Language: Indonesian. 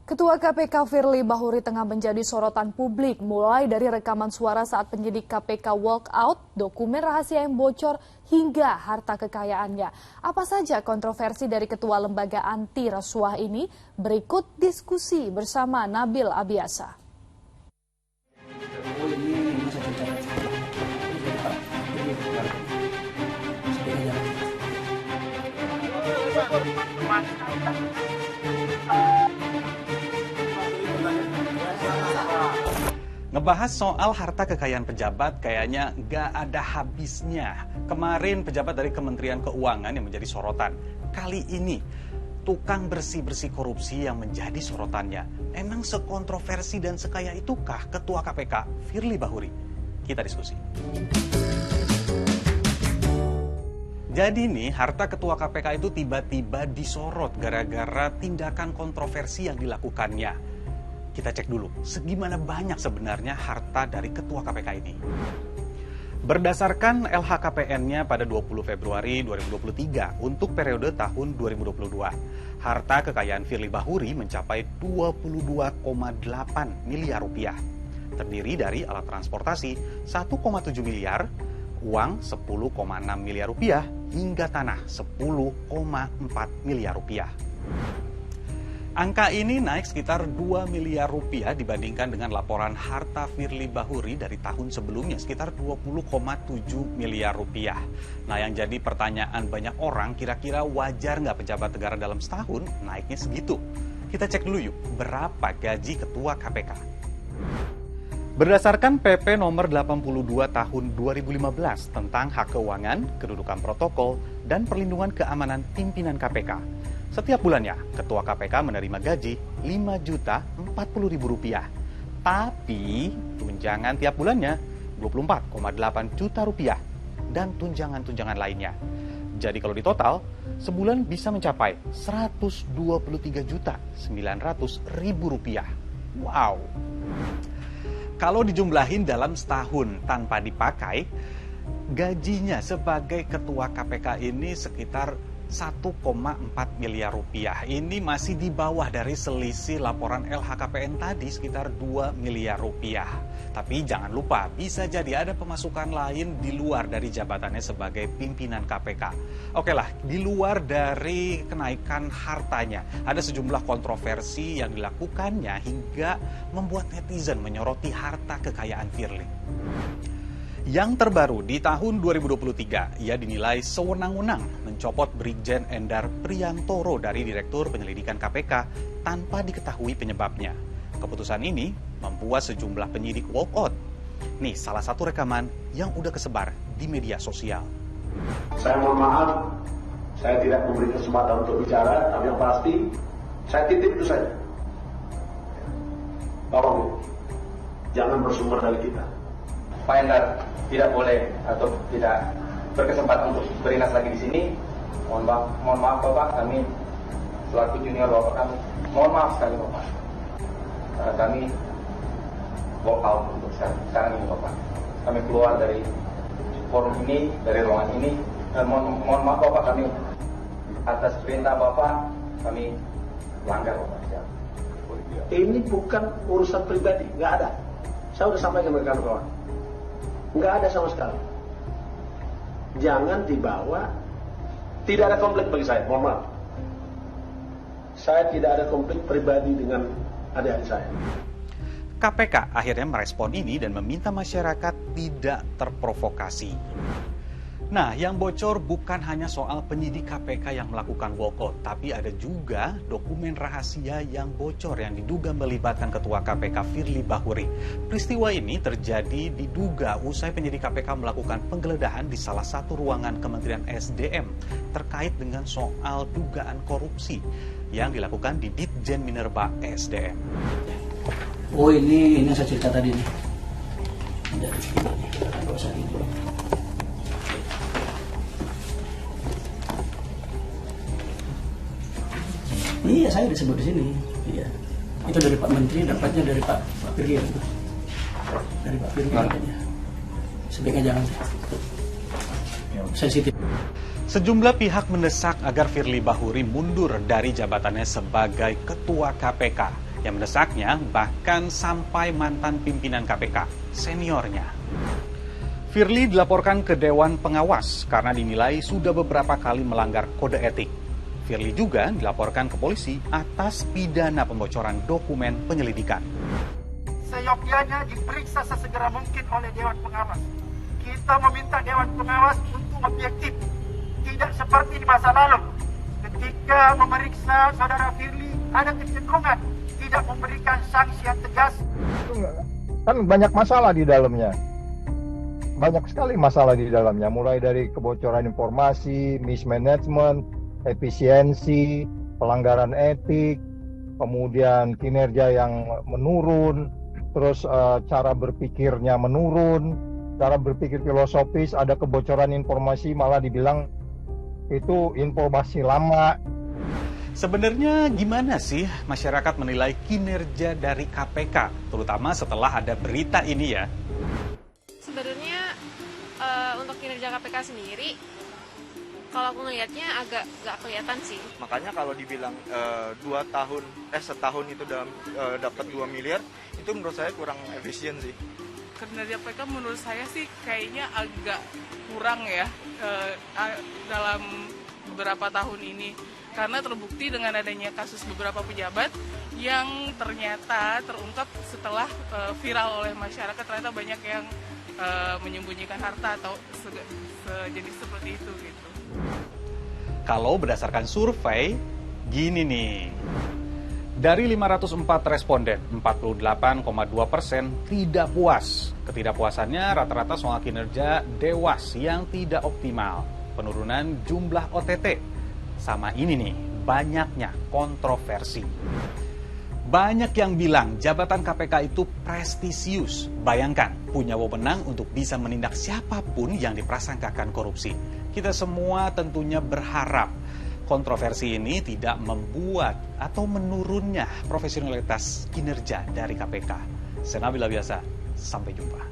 Ketua KPK Firly Bahuri tengah menjadi sorotan publik mulai dari rekaman suara saat penyidik KPK walk out, dokumen rahasia yang bocor hingga harta kekayaannya. Apa saja kontroversi dari ketua lembaga anti rasuah ini? Berikut diskusi bersama Nabil Abiasa. Ngebahas soal harta kekayaan pejabat kayaknya nggak ada habisnya. Kemarin pejabat dari Kementerian Keuangan yang menjadi sorotan. Kali ini tukang bersih-bersih korupsi yang menjadi sorotannya. Emang sekontroversi dan sekaya itukah Ketua KPK Firly Bahuri? Kita diskusi. Jadi nih, harta Ketua KPK itu tiba-tiba disorot gara-gara tindakan kontroversi yang dilakukannya. Kita cek dulu, segimana banyak sebenarnya harta dari Ketua KPK ini. Berdasarkan LHKPN-nya pada 20 Februari 2023 untuk periode tahun 2022, harta kekayaan Firly Bahuri mencapai 22,8 miliar rupiah. Terdiri dari alat transportasi 1,7 miliar, uang 10,6 miliar rupiah, hingga tanah 10,4 miliar rupiah. Angka ini naik sekitar 2 miliar rupiah dibandingkan dengan laporan harta Firly Bahuri dari tahun sebelumnya sekitar 20,7 miliar rupiah. Nah, yang jadi pertanyaan banyak orang, kira-kira wajar nggak pejabat negara dalam setahun naiknya segitu? Kita cek dulu yuk, berapa gaji Ketua KPK? Berdasarkan PP nomor 82 tahun 2015 tentang hak keuangan, kedudukan protokol, dan perlindungan keamanan pimpinan KPK, setiap bulannya, Ketua KPK menerima gaji Rp5.040.000. Tapi, tunjangan tiap bulannya Rp24,8 juta dan tunjangan-tunjangan lainnya. Jadi kalau ditotal, sebulan bisa mencapai Rp123.900.000. Wow! Kalau dijumlahin dalam setahun tanpa dipakai, gajinya sebagai Ketua KPK ini sekitar 1,4 miliar rupiah. Ini masih di bawah dari selisih laporan LHKPN tadi sekitar 2 miliar rupiah. Tapi jangan lupa, bisa jadi ada pemasukan lain di luar dari jabatannya sebagai pimpinan KPK. Oke lah, di luar dari kenaikan hartanya, ada sejumlah kontroversi yang dilakukannya hingga membuat netizen menyoroti harta kekayaan Firly. Yang terbaru di tahun 2023, ia dinilai sewenang-wenang mencopot Brigjen Endar Priyantoro dari Direktur Penyelidikan KPK tanpa diketahui penyebabnya. Keputusan ini membuat sejumlah penyidik walk out. Nih, salah satu rekaman yang udah kesebar di media sosial. Saya mohon maaf, saya tidak memberi kesempatan untuk bicara, tapi yang pasti, saya titip itu saja. Tolong, jangan bersumber dari kita. Pak Endar tidak boleh atau tidak berkesempatan untuk berinas lagi di sini. Mohon maaf Bapak, kami selaku junior Bapak kami, mohon maaf sekali Bapak. Karena kami walk out untuk sekarang ini Bapak. Kami keluar dari forum ini, dari ruangan ini. Mohon maaf Bapak, kami atas perintah Bapak kami langgar Bapak. Ini bukan urusan pribadi, nggak ada. Saya sudah sampaikan ke kawan-kawan. Nggak ada sama sekali. Jangan dibawa. Tidak ada konflik bagi saya, mohon maaf. Saya tidak ada konflik pribadi dengan adik-adik saya. KPK akhirnya merespon ini dan meminta masyarakat tidak terprovokasi. Nah, yang bocor bukan hanya soal penyidik KPK yang melakukan walkout, tapi ada juga dokumen rahasia yang bocor yang diduga melibatkan Ketua KPK Firly Bahuri. Peristiwa ini terjadi diduga usai penyidik KPK melakukan penggeledahan di salah satu ruangan Kementerian SDM terkait dengan soal dugaan korupsi yang dilakukan di Ditjen Minerba SDM. Oh, ini yang saya cerita tadi nih. Iya, saya disebut di sini. Iya. Itu dari Pak Menteri, dapatnya dari Pak Firly. Dari Pak Firly katanya. Sebaiknya jangan sensitif. Sejumlah pihak mendesak agar Firly Bahuri mundur dari jabatannya sebagai Ketua KPK. Yang mendesaknya bahkan sampai mantan pimpinan KPK, seniornya. Firly dilaporkan ke Dewan Pengawas karena dinilai sudah beberapa kali melanggar kode etik. Firly juga dilaporkan ke polisi atas pidana pembocoran dokumen penyelidikan. Seyogyanya diperiksa sesegera mungkin oleh Dewan Pengawas. Kita meminta Dewan Pengawas untuk objektif, tidak seperti di masa lalu. Ketika memeriksa saudara Firly, ada kecenderungan tidak memberikan sanksi yang tegas. Kan banyak masalah di dalamnya. Banyak sekali masalah di dalamnya, mulai dari kebocoran informasi, mismanagement, efisiensi, pelanggaran etik, kemudian kinerja yang menurun, terus cara berpikirnya menurun, cara berpikir filosofis, ada kebocoran informasi malah dibilang itu informasi lama. Sebenarnya gimana sih masyarakat menilai kinerja dari KPK, terutama setelah ada berita ini ya? Sebenarnya untuk kinerja KPK sendiri, kalau aku ngelihatnya agak nggak kelihatan sih. Makanya kalau dibilang setahun itu dapat 2 miliar, itu menurut saya kurang efisien sih. Kinerja KPK menurut saya sih kayaknya agak kurang ya dalam beberapa tahun ini. Karena terbukti dengan adanya kasus beberapa pejabat yang ternyata terungkap setelah viral oleh masyarakat, ternyata banyak yang menyembunyikan harta atau sejenis seperti itu gitu. Kalau berdasarkan survei, gini nih. Dari 504 responden, 48,2% tidak puas. Ketidakpuasannya rata-rata soal kinerja Dewas yang tidak optimal. Penurunan jumlah OTT. Sama ini nih, banyaknya kontroversi. Banyak yang bilang jabatan KPK itu prestisius. Bayangkan, punya wewenang untuk bisa menindak siapapun yang diprasangkakan korupsi. Kita semua tentunya berharap kontroversi ini tidak membuat atau menurunnya profesionalitas kinerja dari KPK. Saya Nabila Biasa, sampai jumpa.